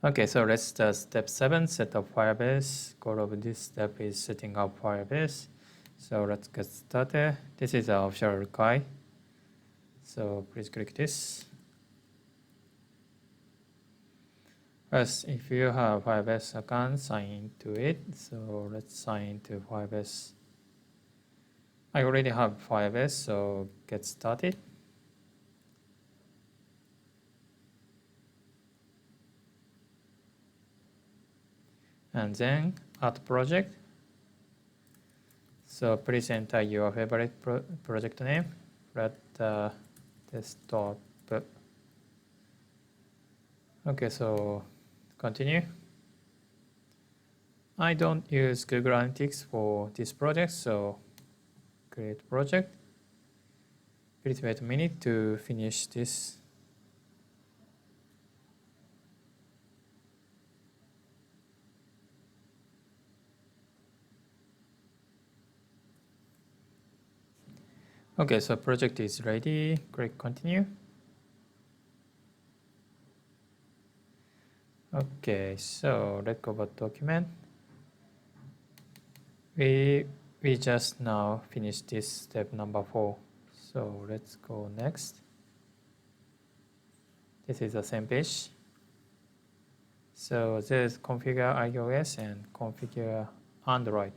Okay, so let's start step 7, set up Firebase. Goal of this step is setting up Firebase. So let's get started. This is the official guide. So please click this. First, if you have Firebase account, sign into it. So let's sign into Firebase. I already have Firebase, so get started. And then add project. So please enter your favorite project name. Flutter desktop. Okay, so continue. I don't use Google Analytics for this project, so create project. Please wait a minute to finish this. Okay, so project is ready. Click continue. Okay, so let's go about document. We just now finished this step number 4. So let's go next. This is the same page. So there's configure iOS and configure Android.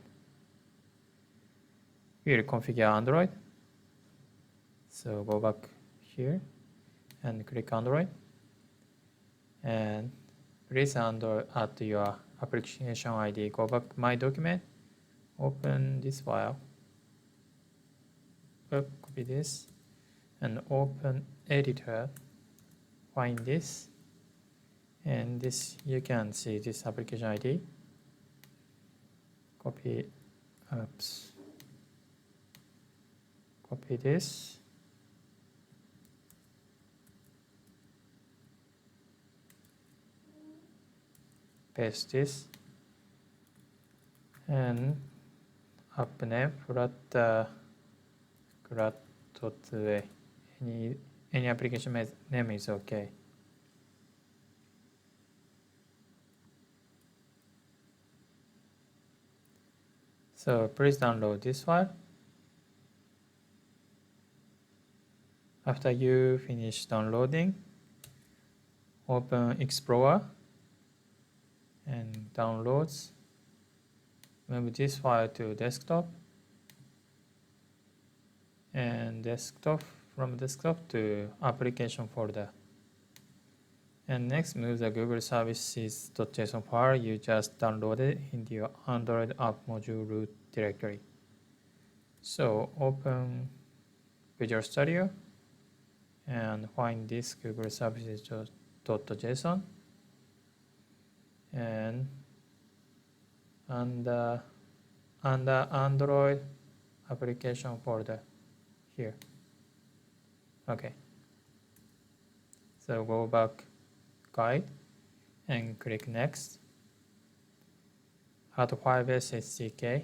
We'll configure Android. So go back here and click Android. And please add your application ID. Go back to my document. Open this file. Copy this and open editor. Find this. And this, you can see this application ID. Copy this. Paste this. And app name Flutter CRUD.way. Any application name is okay. So please download this file. After you finish downloading, open Explorer and downloads. Move this file to desktop and from desktop to application folder. And next, move the Google services.json file you just downloaded into your Android app module root directory. So open Visual Studio and find this Google services.json and under Android application folder here. Okay. So go back guide and click next. Add Firebase SDK.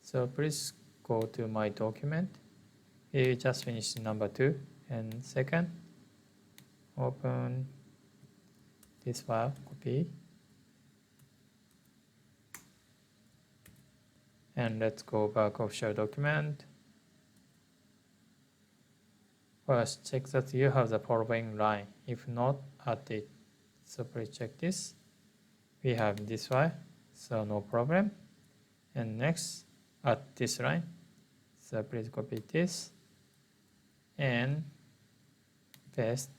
So please go to my document. We just finished number 2 and second. Open this file, copy. And let's go back official document. First, check that you have the following line. If not, add it. So please check this. We have this file, so no problem. And next, add this line. So please copy this and paste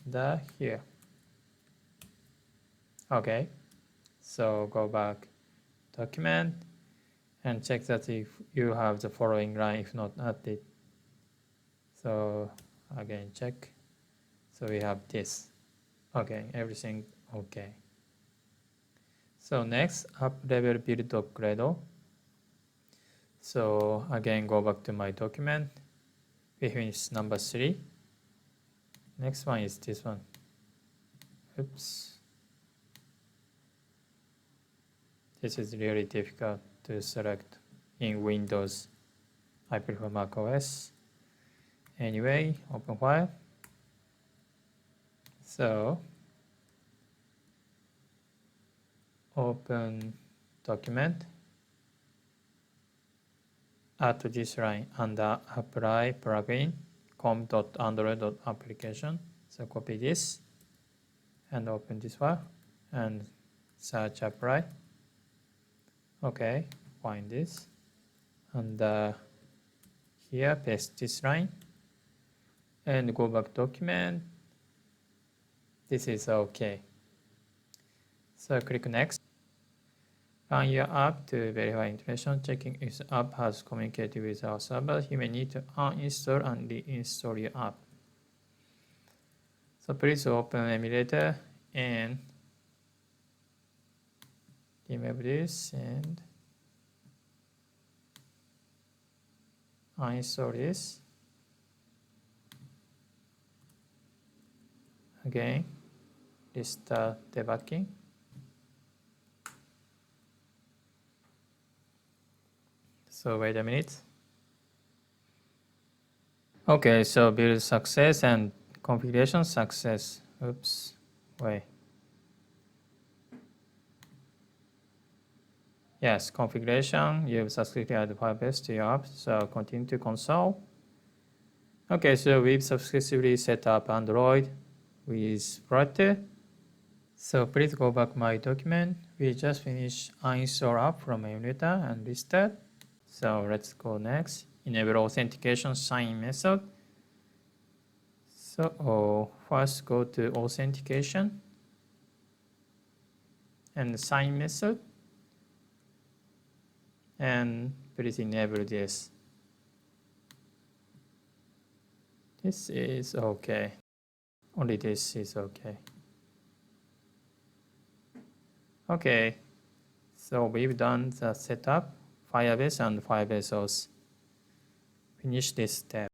under here. Okay. So go back document and check that if you have the following line. If not, add it. So again, check. So we have this. Okay, everything okay. So next, app level build Gradle. So again, go back to my document. We finished number 3. Next one is this one. Oops. This is really difficult to select in Windows. I prefer Mac OS. Anyway, open file. So open document at this line under apply plugin com.android.application. So copy this and open this file and search apply. Okay, find this and here paste this line and go back document. This is okay. So click next. Run your app to verify information. Checking if the app has communicated with our server. You may need to uninstall and reinstall your app. So please open emulator and remove this and uninstall this. Again, restart debugging. So wait a minute. Okay, so build success and configuration success. Oops, wait. Yes, configuration, you've successfully added Firebase to your app, so continue to console. Okay, so we've successfully set up Android with Flutter. So please go back my document. We just finished uninstall app from emulator and restart. So let's go next. Enable authentication sign method. So first go to authentication and sign method. And please enable this. This is okay. Only this is okay. Okay, so we've done the setup, Firebase and Firebase Auth. Finish this step.